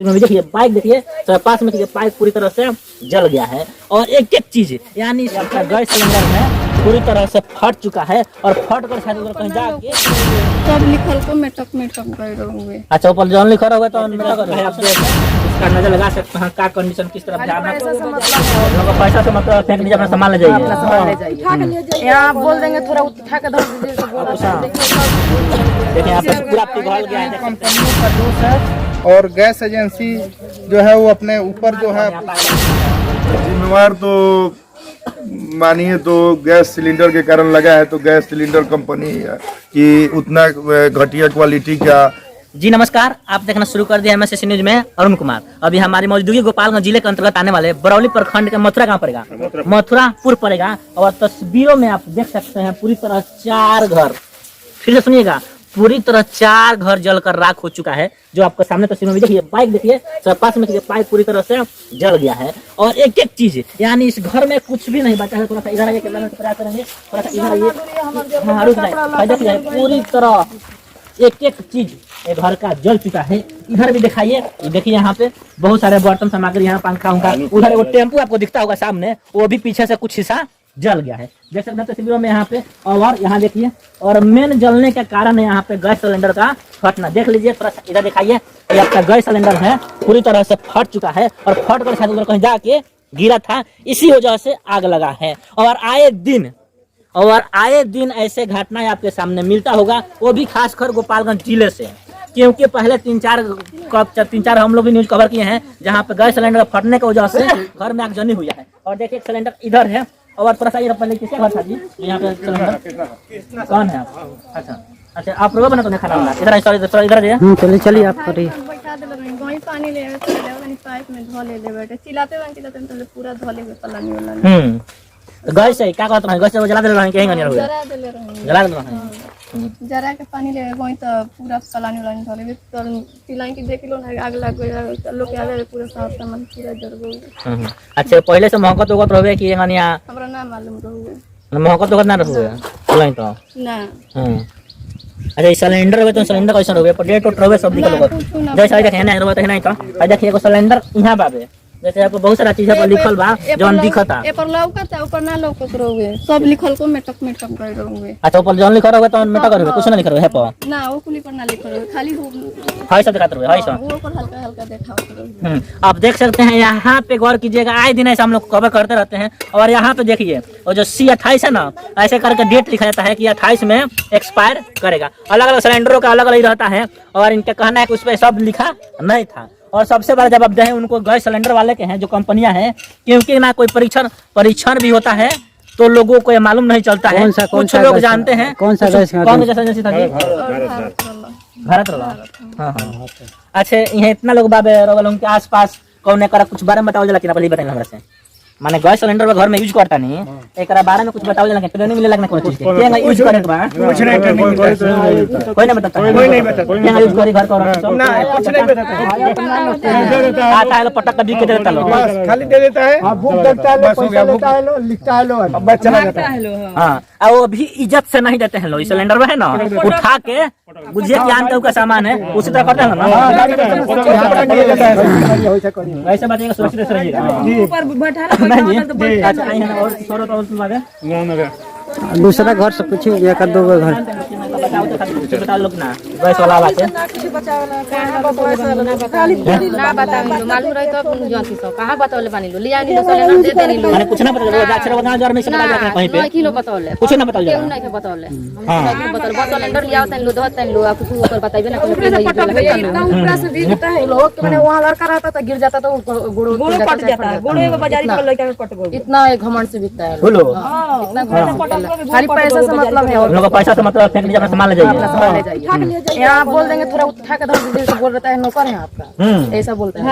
देखिए बाइक, देखिए तो पास में देखिए बाइक पूरी तरह से जल गया है और एक एक चीज यानी आपका गैस सिलेंडर है पूरी तरह से फट चुका है और फट कर शायद उधर कहीं जाके सब लिखल को मेटक कर रहे। अच्छा ऊपर जौन लिखा होगा तो आप इसका नजर लगा सकते हैं का कंडीशन किस तरफ ध्यान रखो। पैसा से मतलब फेंक दीजिए, अपना सामान ले जाइए। यहाँ बोल देंगे थोड़ा उठा के धर दीजिए। देखिए यहाँ पे पूरा पिघल गया है। कंपनियों का दोष है और गैस एजेंसी जो है वो अपने ऊपर जो है जिम्मेवार तो मानिए तो गैस सिलेंडर के कारण लगा है, तो गैस सिलेंडर कंपनी की उतना घटिया क्वालिटी का। जी नमस्कार, आप देखना शुरू कर दिया MSC न्यूज में अरुण कुमार। अभी हमारी मौजूदगी गोपालगंज जिले के अंतर्गत आने वाले बरौली प्रखंड के मथुरा गांव पड़ेगा, मथुरापुर पड़ेगा। और तस्वीरों में आप देख सकते हैं पूरी तरह 4 घर, फिर से सुनिएगा, पूरी तरह 4 घर जलकर राख हो चुका है। जो आपके सामने तस्वीर में देखिए बाइक, देखिए तो पास में देखिए बाइक पूरी तरह से जल गया है और एक एक चीज यानी इस घर में कुछ भी नहीं बचा है। थोड़ा सा इधर आइए, कैमरा में प्रयास करेंगे, थोड़ा सा इधर आइए। हाँ रुक जाए, देखिए पूरी तरह एक एक चीज एक घर का जल चुका है। इधर भी दिखाइए, देखिए यहाँ पे बहुत सारे बर्तन सामग्री, यहाँ पंखा उंखा, उधर वो टेम्पू आपको दिखता होगा सामने, वो भी पीछे से कुछ हिस्सा जल गया है, देख सकते हैं तस्वीरों में यहाँ पे। और यहाँ देखिए, और मेन जलने के कारण है यहाँ पे गैस सिलेंडर का फटना। देख लीजिए, थोड़ा सा इधर दिखाइए, ये आपका गैस सिलेंडर है पूरी तरह से फट चुका है और फट कर शायद उधर कहीं जाके गिरा था, इसी वजह से आग लगा है। और आए दिन ऐसे घटनाएं आपके सामने मिलता होगा, वो भी खासकर गोपालगंज जिले से, क्योंकि पहले 3-4 हम लोग भी न्यूज कवर किए हैं जहाँ पे गैस सिलेंडर फटने की वजह से घर में आगजनी हुई है। और देखिए सिलेंडर इधर है और थोड़ा सा पहले किसका घर था जी यहाँ पे सिलेंडर कौन है आप? अच्छा आप रोग बना तो नहीं खाना इधर इधर चलिए आप करिए। बैठा दे रहे वहीं पानी ले पाइप में धो ले बैठे चिल्लाते पूरा धो ले पलानी वाला। गैस है क्या कहते हैं, गैस जला दे रहे कहीं नहीं जला दे रहे जरा के पानी ले वहीं तो पूरा पलानी वाला धो ले तो चिल्लाई की देख लो ना, आग लग गया लोग के आगे पूरा सामान पूरा जल गया। अच्छा पहले से महकत होगत रहबे कि एंगनिया हमरा ना मालूम रहू महकत होगत ना रहबे बोलाई तो ना। अच्छा सिलेंडर रहबे तो सिलेंडर कैसे रहबे पर डेट उठ रहबे सब दिखल होगा। जैसे देखिए ना रहबे तो नहीं तो देखिए एगो सिलेंडर यहां बाबे, जैसे आपको बहुत सारा चीज पर लिखल बा जौन दिखता ए पर लौकता ऊपर ना लौकत रहोगे, सब लिखल को मेटक कर रहोगे। अच्छा ऊपर जौन लिखल रहबे तो मेटक करबे, कुछ ना लिखल रहबे पर ना वो कुली पर ना लिखल रहोगे, खाली हाय सब दिखाते रहबे हाय सब वो पर हल्का हल्का दिखाओ। आप देख सकते हैं यहाँ पे गौर कीजिएगा, आए दिन ऐसा हम लोग कवर करते रहते हैं। और यहाँ पे देखिए और जो C28 है ना, ऐसे करके डेट लिखा जाता है कि 28 में एक्सपायर करेगा। अलग अलग सिलेंडरों का अलग अलग रहता है और इनका कहना है कि उस पर सब लिखा नहीं था। और सबसे बड़ा जवाब दे उनको गैस सिलेंडर वाले के हैं जो कंपनियां हैं, क्योंकि ना कोई परीक्षण भी होता है तो लोगों को ये मालूम नहीं चलता है। कुछ लोग जानते हैं कौन सा गैस एजेंसी था जी? भारत वाला। हाँ हाँ। अच्छा यहाँ इतना लोग बाबे उनके आस पास कौन कर कुछ बारे में बताओ जला कि पहले बताइए हमरा से, माने गैस सिलेंडर घर में यूज करता नहीं एकरा बारे में कुछ बताओ जला कि ट्रेनिंग मिले लगना कोई चीज के यूज करे के बा कुछ नहीं कोई नहीं बताता क्या यूज करी घर का ना कुछ नहीं बताता आता है पटक कभी के देता लो खाली दे देता है, भूख देता है, पैसा लेता है, लिखता है लो बस चला जाता है। हाँ और वो भी इज्जत से नहीं देते हैं लोग। सिलेंडर में है ना उठा के बुझिए कि आन का सामान है उसी तरह करते हैं ना, वैसे बात सुरक्षित रहिएगा। दूसरा घर से पूछिए या कर दो घर बता लोग ना गैस वाला बात है ना बताओ मालूम रही तो जानती सब कहां बताओले पानी लो लिया नहीं तो दे देनी लो माने कुछ ना पता अक्षर बना जार में से लगा जाके कहीं पे 1 किलो बताओले कुछ ना पता केहू नहीं के बताओले। हां बताओ सिलेंडर लिया तन लो दो तन लो आप कुछ ऊपर बताइबे ना इतना ऊपर से गिरता है लोग के मैंने वहां लड़का रहता तो गिर जाता तो गुड़ो कट जाता है, गुड़ो को बाजारी पर लेके कट गो इतना एक घमंड से बिकता है बोलो। इतना घमंड खाली पैसा से मतलब है, उन लोगों का पैसा से मतलब फेंक दीजिए, अपना सामान ले जाइए। यहाँ बोल देंगे थोड़ा उठा के धर दीजिए, बोल रहता है नौकर है आपका, ऐसा बोलते हैं।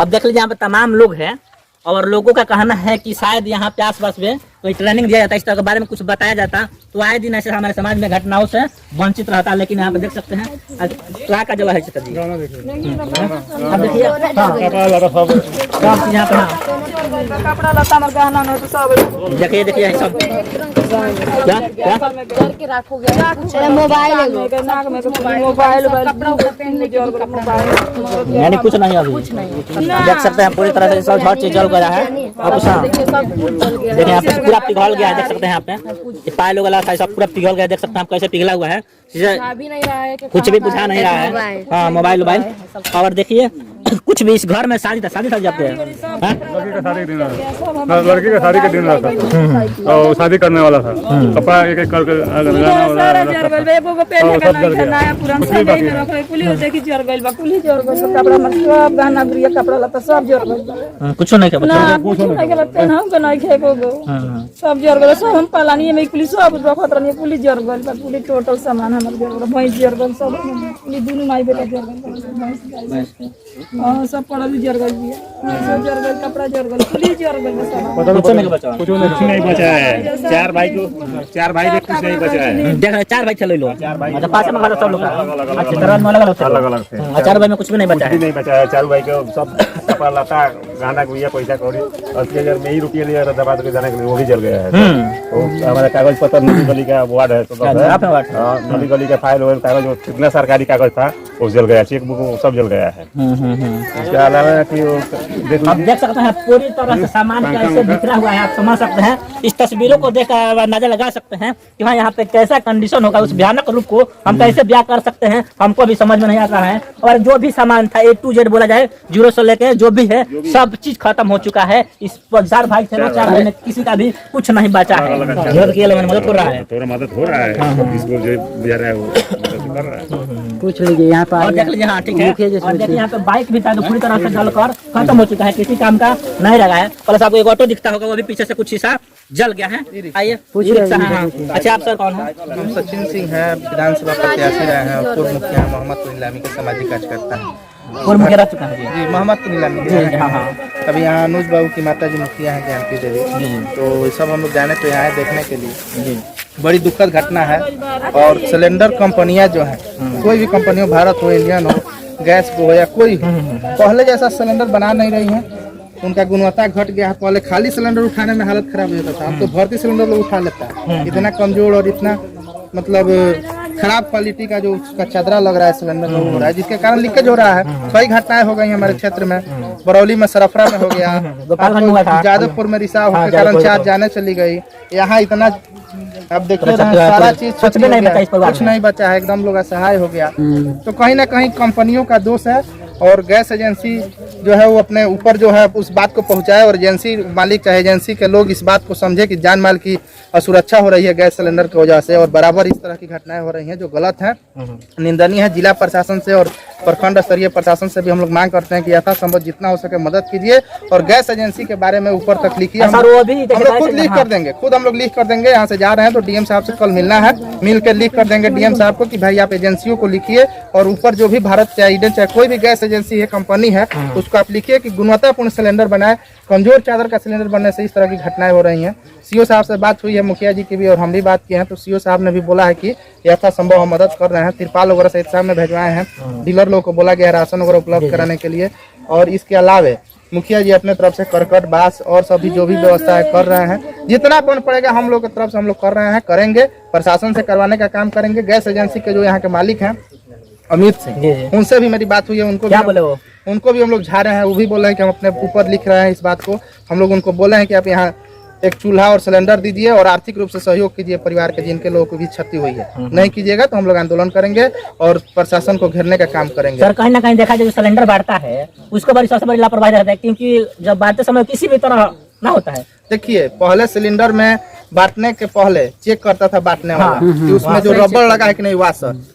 अब देख लीजिए यहाँ पे तमाम लोग हैं और लोगों का कहना है कि शायद यहाँ पे आस पास में कोई ट्रेनिंग दिया जाता, इस तरह के बारे में कुछ बताया जाता, तो आए दिन ऐसे हमारे समाज में घटनाओं से वंचित रहता। लेकिन यहाँ पे देख सकते हैं क्या का जगह है चित्र जी, अब देखिए सब चीज यहाँ पे, कपड़ा लता में गहना में तो सब देखिए देखिए सब क्या क्या करके रखोगे मोबाइल नाक में मोबाइल कपड़ा ऊपर पहन लेके मोबाइल यानी कुछ नहीं अभी देख सकते हैं पूरी तरह से सब हर चीज जल गया है। अब देखिए यहाँ पे पूरा पिघल गया है, देख सकते हैं यहाँ पे पायल वाला सब पूरा पिघल गया है, देख सकते हैं आप कैसे पिघला हुआ है, भी नहीं रहा है कि कुछ भी बुझा नहीं रहा है। हाँ मोबाइल और देखिए कुछ भी इस घर में शादी था जाते हैं लड़की का शादी का दिन रहा था और शादी करने वाला था, कपड़ा एक एक करके कपड़ा लता सब जोर कुछ नहीं सब जोर गल सब हम पलानी में पुलिस सब रखत रहनी, पुलिस जोर गल पुलिस टोटल सामान हमर जोर गल भैंस जोर गल सब पुलिस दोनों माई बेटा जोर गल हां सब पड़ल जोर गल भी सब जोर गल कपड़ा जोर गल पुलिस जोर गल सब कुछ नहीं बचा, कुछ नहीं बचा है। चार भाई के कुछ नहीं बचा है। देख रहे 4 भाई चले लो, अच्छा पास में सब लोग अच्छा तरह में अलग थे, 4 भाई में कुछ भी नहीं बचा है, नहीं बचा है। चारों भाई के सब कपड़ा लता गहना गुड़िया पैसा कौड़ी 80,000 में ही रुपये लिया था दबा के जाने के लिए, वो भी जल गया है। तो हमारा कागज पत्र नदी गली का वार्ड है, तो नदी गली का फाइल वगैरह कागज कितना सरकारी कागज था वो जल गया, चेक बुक सब जल गया है। इसके अलावा कि आप देख सकते हैं पूरी तरह से सामान कैसे बिखरा हुआ है, आप समझ सकते हैं। इस तस्वीरों को देख कर अंदाजा लगा सकते हैं कि हाँ यहाँ पे कैसा कंडीशन होगा, उस भयानक रूप को हम कैसे ब्याह कर सकते हैं, हमको भी समझ में नहीं आता है। और जो भी सामान था A to Z बोला जाए, 0 से लेके जो भी है सब चीज खत्म हो चुका है। इस 4 भाई थे ना, 4 भाई में किसी का भी कुछ नहीं बचा है। मदद हो रहा है, थोड़ा मदद हो रहा है, इसको जो बुझा रहा है वो मदद कर रहा है। पूछ लीजिए यहाँ पर देख लीजिए। हाँ ठीक है, और देखिए यहाँ पे बाइक भी था जो पूरी तरह से जलकर खत्म हो चुका है, किसी काम का नहीं लगा है। प्लस आपको एक ऑटो दिखता होगा, वो भी पीछे से कुछ शीशा जल गया है। आइए अच्छा आप सर कौन है? हम सचिन सिंह है, विधानसभा प्रत्याशी रहे हैं और पूर्व मुखिया मोहम्मदपुर नीलामी का सामाजिक कार्य करता है। पूर्व मुखिया रह चुका है जी मोहम्मदपुर नीलामी। हाँ। अभी यहाँ अनुज बाबू की माता जी मुखिया है ज्ञानपी देवी, तो ये सब हम लोग जाने तो यहाँ देखने के लिए। बड़ी दुखद घटना है। और सिलेंडर कंपनियां जो है, कोई भी कंपनी हो, भारत हो, इंडियन हो, गैस को हो या कोई हो, पहले जैसा सिलेंडर बना नहीं रही है। उनका गुणवत्ता घट गया है। पहले खाली सिलेंडर उठाने में हालत खराब हो जाता था, अब तो भर्ती सिलेंडर लोग उठा लेता है। इतना कमजोर और इतना मतलब खराब क्वालिटी का जो उसका चदरा लग रहा है सिलेंडर में हो रहा है, जिसके कारण लीकेज हो रहा है। कई घटनाएं हो गई हमारे क्षेत्र में, बरौली में सरफरा में हो गया, जादवपुर में रिसाव के कारण 4 जाने चली गई। यहाँ इतना अब देखिए सारा चीज कुछ नहीं बचा है, एकदम लोग असहाय हो गया। तो कहीं ना कहीं कंपनियों का दोष है और गैस एजेंसी जो है वो अपने ऊपर जो है उस बात को पहुंचाए और एजेंसी मालिक चाहे एजेंसी के लोग इस बात को समझे कि जान माल की असुरक्षा हो रही है गैस सिलेंडर की वजह से, और बराबर इस तरह की घटनाएं हो रही हैं जो गलत है, निंदनीय है। जिला प्रशासन से और प्रखंड स्तरीय प्रशासन से भी हम लोग मांग करते हैं कि यथासंभव जितना हो सके मदद कीजिए और गैस एजेंसी के बारे में ऊपर तक लिखिए। हम लोग खुद लिख कर देंगे, खुद हम लोग लिख कर देंगे। यहाँ से जा रहे हैं तो डीएम साहब से कल मिलना है, मिल कर लिख कर देंगे डीएम साहब को कि भाई आप एजेंसियों को लिखिए और ऊपर जो भी भारत चाहे ईडन चाहे कोई भी गैस एजेंसी है, कंपनी है, उसको आप लिखिए कि गुणवत्तापूर्ण सिलेंडर बनाए। कमजोर चादर का सिलेंडर बनने से इस तरह की घटनाएं हो रही हैं। सीओ साहब से बात हुई है, मुखिया जी की भी, और हम भी बात किए हैं, तो सीओ साहब ने भी बोला है कि यथासंभव हम मदद कर रहे हैं। तिरपाल वगैरह सहित साहब ने भेजवाए हैं, डीलर लोगों को बोला गया है राशन वगैरह उपलब्ध कराने के लिए। और इसके अलावे मुखिया जी अपने तरफ से करकट, बांस और सभी जो भी व्यवस्था है कर रहे हैं। जितना बन पड़ेगा हम लोग की तरफ से हम लोग कर रहे हैं, करेंगे, प्रशासन से करवाने का काम करेंगे। गैस एजेंसी के जो यहाँ के मालिक हैं अमित सिंह, उनसे भी मेरी बात हुई है, उनको क्या बोले वो? उनको भी हम लोग झा रहे हैं। वो भी बोल रहे हैं कि हम अपने ऊपर लिख रहे हैं इस बात को। हम लोग उनको बोले हैं कि आप यहाँ एक चूल्हा और सिलेंडर दीजिए और आर्थिक रूप से सहयोग कीजिए परिवार के जिनके लोगों को भी क्षति हुई है। नहीं कीजिएगा तो हम लोग आंदोलन करेंगे और प्रशासन को घेरने का काम करेंगे। सर कहीं ना कहीं देखा जाए जो सिलेंडर बांटता है उसको बड़ी सबसे बड़ी लापरवाही रहता है, क्योंकि जब बांटते समय किसी भी तरह ना होता है। देखिए पहले सिलेंडर में बांटने के पहले चेक करता था बांटने वाला कि उसमें जो रबड़ लगा है कि नहीं वाशर।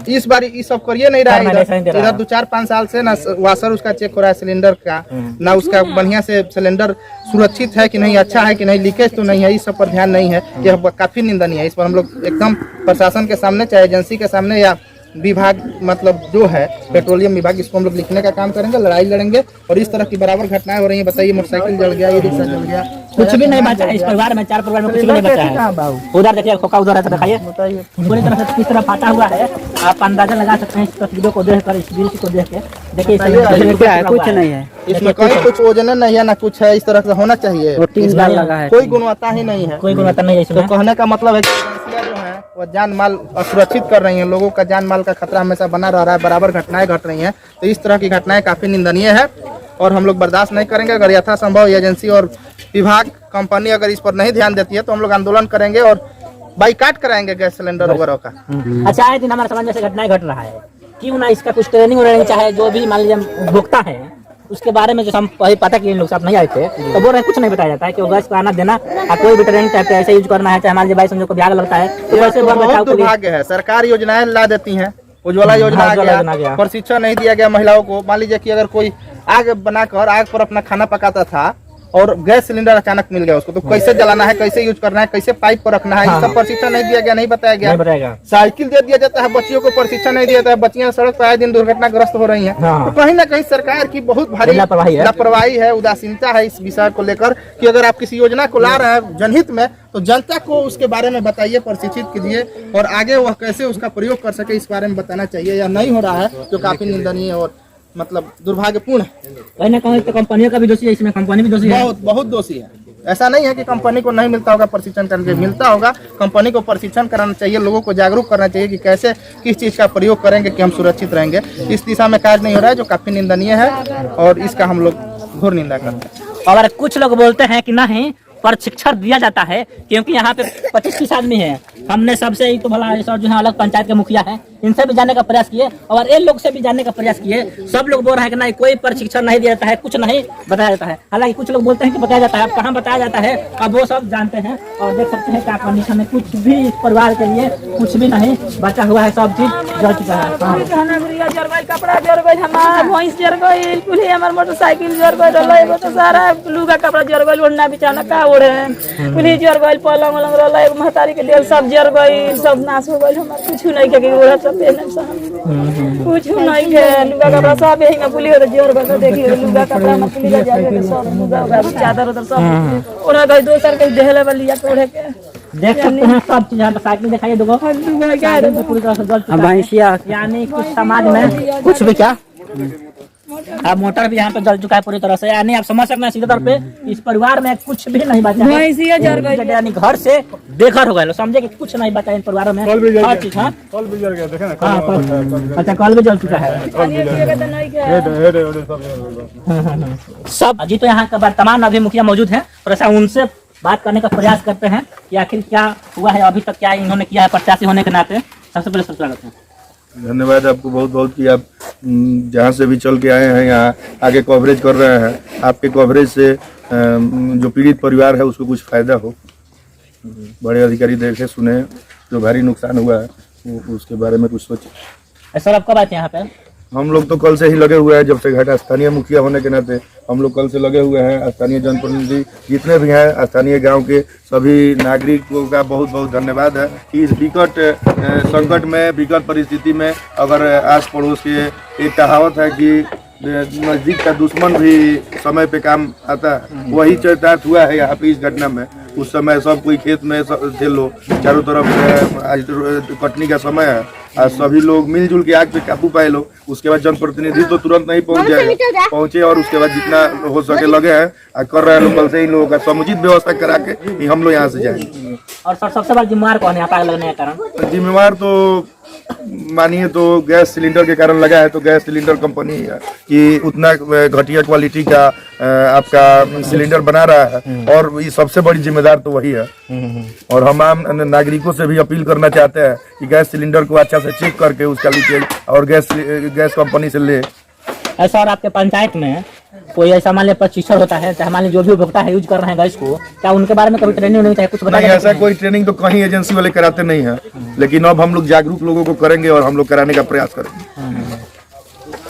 इस बार ये सब करिए नहीं रहा है। इधर 2-4-5 साल से ना वाशर उसका चेक हो रहा है सिलेंडर का, ना उसका बढ़िया से सिलेंडर सुरक्षित है कि नहीं, अच्छा है कि नहीं, लीकेज तो नहीं है, इस सब पर ध्यान नहीं है। यह काफी निंदनीय है। इस पर हम लोग एकदम प्रशासन के सामने चाहे एजेंसी के सामने या विभाग मतलब जो है पेट्रोलियम विभाग, इसको हम लोग लिखने का काम करेंगे, लड़ाई लड़ेंगे। और इस तरह की बराबर घटनाएं हो रही हैं। बताइए, मोटरसाइकिल जल गया, ये रिक्शा जल गया, कुछ भी नहीं बचा है इस परिवार में, 4 परिवार में कुछ भी नहीं बचा है। उधर देखिए, खोखा उधर है तो दिखाइए, पूरी तरह से किस तरह फाटा हुआ है। आप अंदाजा लगा सकते हैं इस तस्वीरों को देखकर, इस दृश्य को देख के। देखिए कुछ नहीं है इसमें कहीं कुछ ओजन नहीं है ना कुछ है, इस तरह से होना चाहिए। लगा है, कोई गुणवत्ता ही नहीं है, कोई गुणवत्ता नहीं है तो इसमें। कहने का मतलब है कि एजेंसियां जो हैं वो जान माल असुरक्षित कर रही हैं, लोगों का जान माल का खतरा हमेशा बना रह रहा है, बराबर घटनाएं घट रही हैं। तो इस तरह की घटनाएं काफी निंदनीय है और हम लोग बर्दाश्त नहीं करेंगे। अगर यथासंभव एजेंसी और विभाग कंपनी अगर इस पर नहीं ध्यान देती है तो हम लोग आंदोलन करेंगे और बाइकाट कराएंगे गैस सिलेंडर वगैरह का। अच्छा, आए दिन हमारे समाज में से घटनाएं घट रहा है, क्यों ना इसका कुछ ट्रेनिंग रहनी चाहे। जो भी मान लीजिए उपभोक्ता है उसके बारे में जो हम पता कि इन लोग साथ नहीं आए थे तो बोल रहे कुछ नहीं बताया जाता है कि वो गैस को आना देना, कोई भी ट्रेनिंग चाहते ऐसे यूज करना है, चाहे मान लीजिए भाई समझो को आग लगता है तो वैसे बहुत दुर्भाग्य है, सरकार योजनाएं ला देती है, उज्ज्वला योजना आ गया, प्रशिक्षण नहीं दिया गया महिलाओं को। मान लीजिए कि अगर कोई आग बनाकर आग पर अपना खाना पकाता था और गैस सिलेंडर अचानक मिल गया उसको, तो कैसे जलाना है, कैसे यूज करना है, कैसे पाइप पर रखना है, इसका प्रशिक्षण नहीं दिया गया, नहीं बताया गया। साइकिल दे दिया जाता है, बच्चियों को प्रशिक्षण नहीं दिया जाता है, बच्चियां सड़क पर आए दिन दुर्घटनाग्रस्त हो रही हैं। तो कहीं ना कहीं सरकार की बहुत भारी लापरवाही है, उदासीनता है इस विषय को लेकर कि अगर आप किसी योजना को ला रहे हैं जनहित में तो जनता को उसके बारे में बताइए, प्रशिक्षित कीजिए और आगे वह कैसे उसका प्रयोग कर सके इस बारे में बताना चाहिए। या नहीं हो रहा है जो काफी निंदनीय और मतलब दुर्भाग्यपूर्ण है। कहीं ना कहीं तो कंपनियों का भी दोषी है इसमें, कंपनी भी दोषी है, बहुत दोषी है। ऐसा नहीं है कि कंपनी को नहीं मिलता होगा प्रशिक्षण करने, मिलता होगा। कंपनी को प्रशिक्षण कराना चाहिए, लोगों को जागरूक करना चाहिए कि कैसे किस चीज का प्रयोग करेंगे कि हम सुरक्षित रहेंगे। इस दिशा में कार्य नहीं हो रहा है जो काफी निंदनीय है और इसका हम लोग घोर निंदा करते हैं। और कुछ लोग बोलते हैं कि नहीं प्रशिक्षण दिया जाता है क्योंकि यहाँ पे 25-30 आदमी है। हमने सबसे ही तो भला सर जो है अलग पंचायत के मुखिया है, इनसे भी जानने का प्रयास किए और इन लोग से भी जानने का प्रयास किए। सब लोग बोल रहे हैं कि नहीं कोई प्रशिक्षण नहीं दिया जाता है, कुछ नहीं बताया जाता है। हालांकि कुछ लोग बोलते हैं कि बताया जाता है, अब कहाँ बताया जाता है अब वो सब जानते हैं। और देख सकते हैं क्या कंडीशन है, कुछ भी इस परिवार के लिए कुछ भी नहीं बचा हुआ है, सब चीज जल चुका है। कपड़ा जर गई, हमार भैंस जर गई, कुली हमार मोटरसाइकिल जर गई, तो सारा लुगा कपड़ा जर गई, ओढ़ना बिछाना का ओढ़े कुली जर गई, पलंग उलंग रहा, महतारी के डेल सब जर गई, सब नाश हो गई। हमार कुछ नहीं के ओढ़ सब कुछ नहीं के लुगा कपड़ा सब यही में पुली हो जर गई। देखिए लुगा कपड़ा में पुली जर गई, सब लुगा चादर उधर सब ओढ़ गई, दोसर के ढेले वाली या ओढ़े के देख सकते हैं सब चीज। यहाँ पे साइकिल दिखाइए देखो, पूरी तरह से जल चुका है, यानी कुछ समाज में कुछ भी क्या अब मोटर भी यहाँ पे जल चुका है पूरी तरह से। यानी आप समझ सकते हैं सीधे तौर पे इस परिवार में कुछ भी नहीं बचा है, यानी घर से बेघर हो गए। समझे कि कुछ नहीं बचा इन परिवारों में, हर चीज। कल भी जल गया, देखे ना। अच्छा, कल भी जल चुका है सब जी। तो यहाँ का वर्तमान अभी मुखिया मौजूद है, थोड़ा उनसे बात करने का प्रयास करते हैं कि आखिर क्या हुआ है अभी तक, क्या इन्होंने किया है प्रत्याशी होने के नाते। सबसे पहले सब स्वागत है, धन्यवाद आपको बहुत बहुत कि आप जहाँ से भी चल के आए हैं यहाँ आगे कवरेज कर रहे हैं। आपके कवरेज से जो पीड़ित परिवार है उसको कुछ फायदा हो। बड़े अधिकारी देखे सुने, जो भारी नुकसान हुआ है उसके बारे में कुछ सोचे। सर आप कब आए थे यहाँ पे? हम लोग तो कल से ही लगे हुए हैं, जब से घटा स्थानीय मुखिया होने के नाते हम लोग कल से लगे हुए हैं। स्थानीय जनप्रतिनिधि जितने भी हैं, स्थानीय गांव के सभी नागरिकों का बहुत बहुत धन्यवाद है कि इस विकट संकट में, विकट परिस्थिति में अगर आस पड़ोस के एक कहावत है कि नजदीक का दुश्मन भी समय पे काम आता है, वही चरितार्थ हुआ है यहाँ पे इस घटना में। उस समय सब कोई खेत में थे लोग, चारों तरफ आज कटनी का समय है, आज सभी लोग मिलजुल के आग पे काबू पाए लोग। उसके बाद जनप्रतिनिधि तो तुरंत नहीं पहुंचे और उसके बाद जितना हो सके लगे हैं कर रहे हैं लोग। कल से इन लोगों का समुचित व्यवस्था करा के हम लोग यहाँ से जाएंगे। और सर सबसे बड़ा जिम्मेवार कौन है आग लगने का कारण? जिम्मेवार तो मानिए तो गैस सिलेंडर के कारण लगा है, तो गैस सिलेंडर कंपनी की उतना घटिया क्वालिटी का आपका सिलेंडर बना रहा है और ये सबसे बड़ी जिम्मेदार तो वही है। और हम आम नागरिकों से भी अपील करना चाहते हैं कि गैस सिलेंडर को अच्छा से चेक करके उसका लीकेज और गैस कंपनी से ले। ऐसा और आपके पंचायत में कोई ऐसा मान लीजिए प्रशिक्षण होता है, चाहे मान लीजिए जो भी उपभोक्ता है यूज कर रहे हैं गैस को, क्या उनके बारे में कभी ट्रेनिंग नहीं चाहिए? कुछ नहीं, ऐसा कोई ट्रेनिंग तो कहीं एजेंसी वाले कराते नहीं है, लेकिन अब हम लोग जागरूक लोगों को करेंगे और हम लोग कराने का प्रयास करेंगे।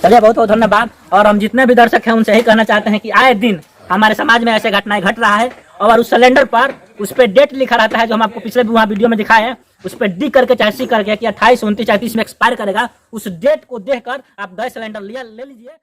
चलिए बहुत बहुत धन्यवाद। और हम जितने भी दर्शक हैं उनसे यही कहना चाहते हैं कि आए दिन हमारे समाज में ऐसे घटनाएं घट रहा है और उस सिलेंडर पर उस पर डेट लिखा रहता है, जो हम आपको पिछले वहाँ वीडियो में दिखाए हैं, उस पर डी करके चाहे सी करके कि 28, 29, 34 में एक्सपायर करेगा। उस डेट को देखकर आप गैस सिलेंडर ले लीजिए।